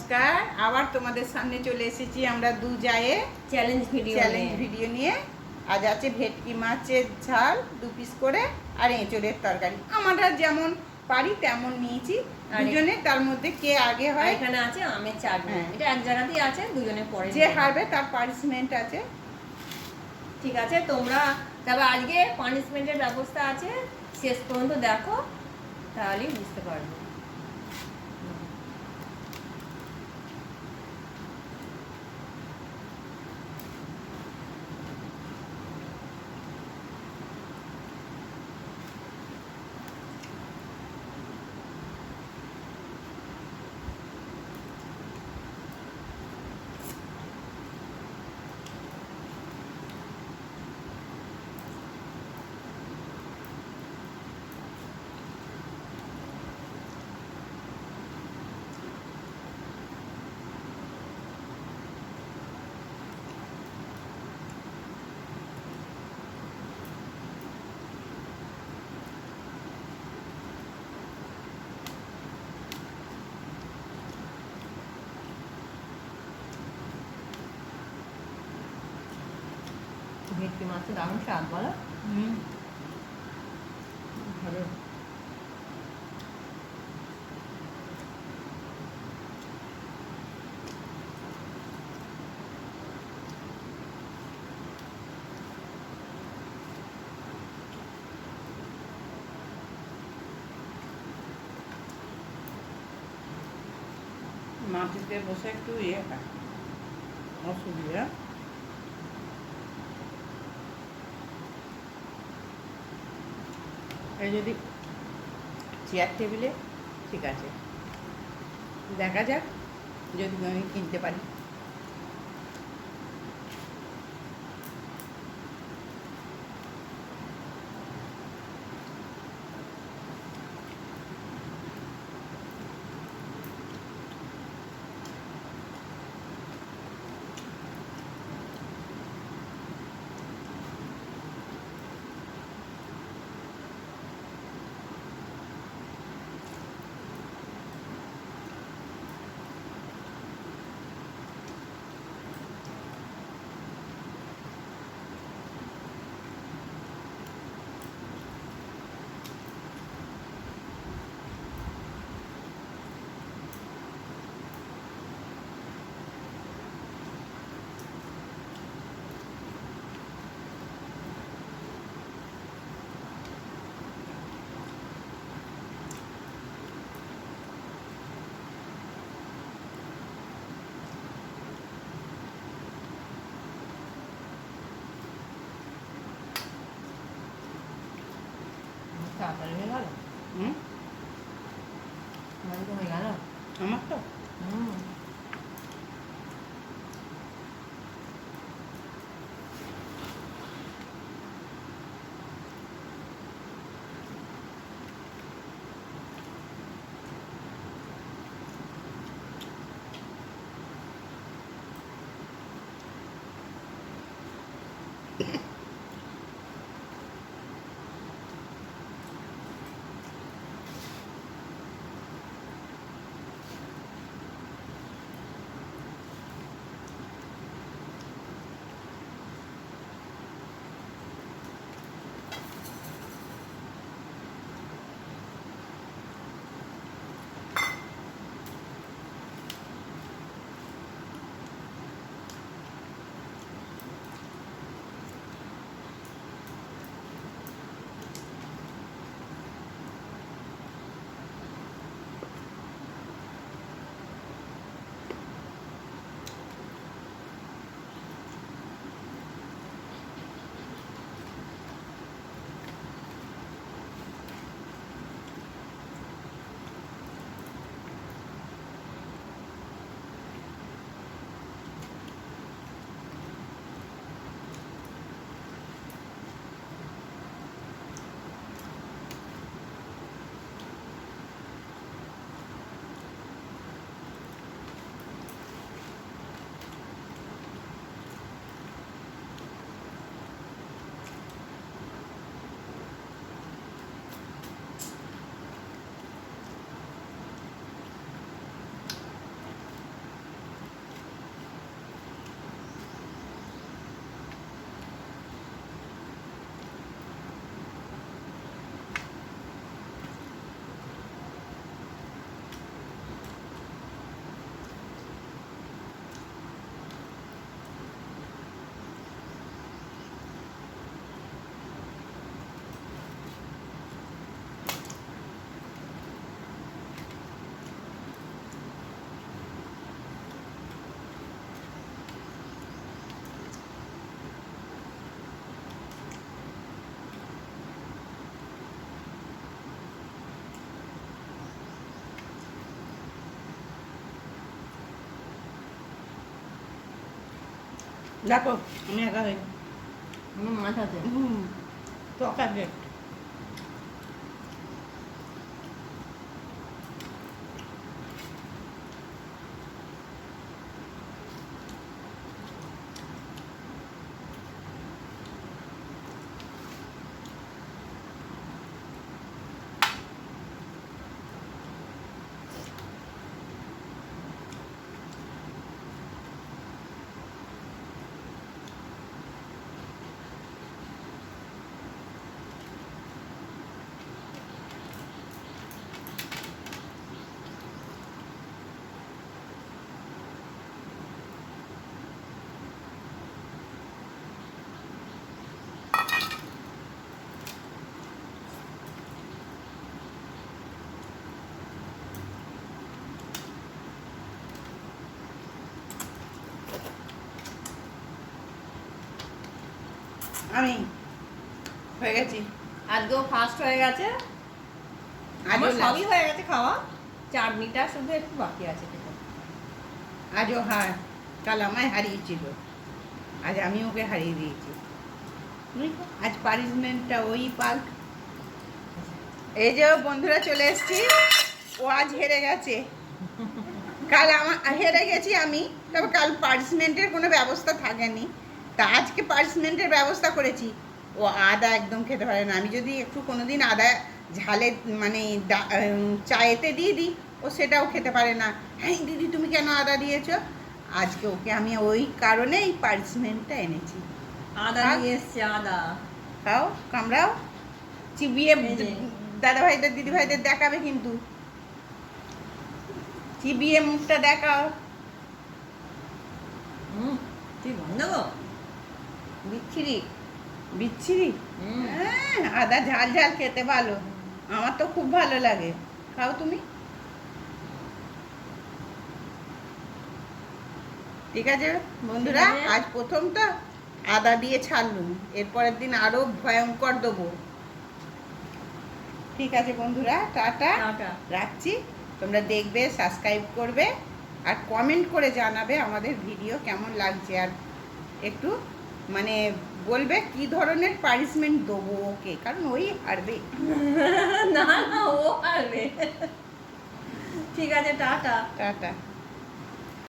নমস্কার, আবার তোমাদের সামনে চলে এসেছি আমরা দু জায়ে চ্যালেঞ্জ ভিডিও নিয়ে। আজ আছে ভেটকি মাছের ঝাল 2 পিস করে আর এঁচড়ের তরকারি। আমরা যেমন পারি তেমন নিয়েছি দুজনে, তার মধ্যে কে আগে হয়। এখানে আছে আমের চাটনি, এটা এক জায়গাতেই আছে, দুজনে পরে যে হারবে তার পানিশমেন্ট আছে। ঠিক আছে, তোমরা তবে আজকে পানিশমেন্টের ব্যবস্থা আছে, শেষ পর্যন্ত দেখো তাহলেই বুঝতে পারবে। ভেটকি মাছের দারুণ স্বাদ, বলো। ভালো। মাটিতে বসে একটু অসুবিধা। এই যদি চেয়ার টেবিলে ঠিক আছে, দেখা যাক যদি আমি কিনতে পারি। তাড়াতাড়ি হয়ে গেল। হয়ে গেল আমার তো দেখো আমি একা হই মাথাতে টকা ভেট আমি হয়ে গেছি আজকেও ফার্স্ট হয়ে গেছে, আমার আজও সবই হয়ে গেছে খাওয়া, চাটনিটা শুধু একটু বাকি আছে খেতে। আজও কাল আমায় হারিয়েছিল, আজ আমি ওকে হারিয়ে দিয়েছি। আজ পানিশমেন্টটা ওই পাক। এই যে বন্ধুরা চলে এসেছি, ও আজ হেরে গেছে। কাল আমার হেরে গেছি আমি, তবে কাল পানিশমেন্টের কোনো ব্যবস্থা থাকেনি, তা আজকে পানিশমেন্টের ব্যবস্থা করেছি। ও আদা একদম খেতে পারে না, আমি যদি একটু কোনোদিন আদা ঝালে মানে চায়েতে দিয়ে দিই, ও সেটাও খেতে পারে না। হ্যাঁ দিদি তুমি কেন আদা দিয়েছো? আজকে ওকে আমি ওই কারণে এই পানিশমেন্টটা এনেছি। আদা নিয়ে এসছে, আদা খাও, কামড়াও, চিবিয়ে এই যে। দাদা ভাইদের দিদি ভাইদের দেখাবে কিন্তু, চিবিয়ে মুখটা দেখাও। তুই বন্ধ গো, বিচ্ছিরি বিচ্ছিরি। হুম। আদা ঝাল ঝাল খেতে ভালো, আমার তো খুব ভালো লাগে। খাও তুমি। ঠিক আছে বন্ধুরা, ঠিক আছে। আজ প্রথম তো আদা দিয়ে ছাড়লুম, এরপরের দিন আরো ভয়ঙ্কর দেবো। ঠিক আছে বন্ধুরা, টাটা, টাটা। রাখছি। তোমরা দেখবে, সাবস্ক্রাইব করবে, আর কমেন্ট করে জানাবে আমাদের ভিডিও কেমন লাগছে, আর একটু মানে বলবে কি ধরনের পানিশমেন্ট দেবো ওকে, কারণ ওই হারবে। না না, ও পারবে। ঠিক আছে, টাটা। টাটা।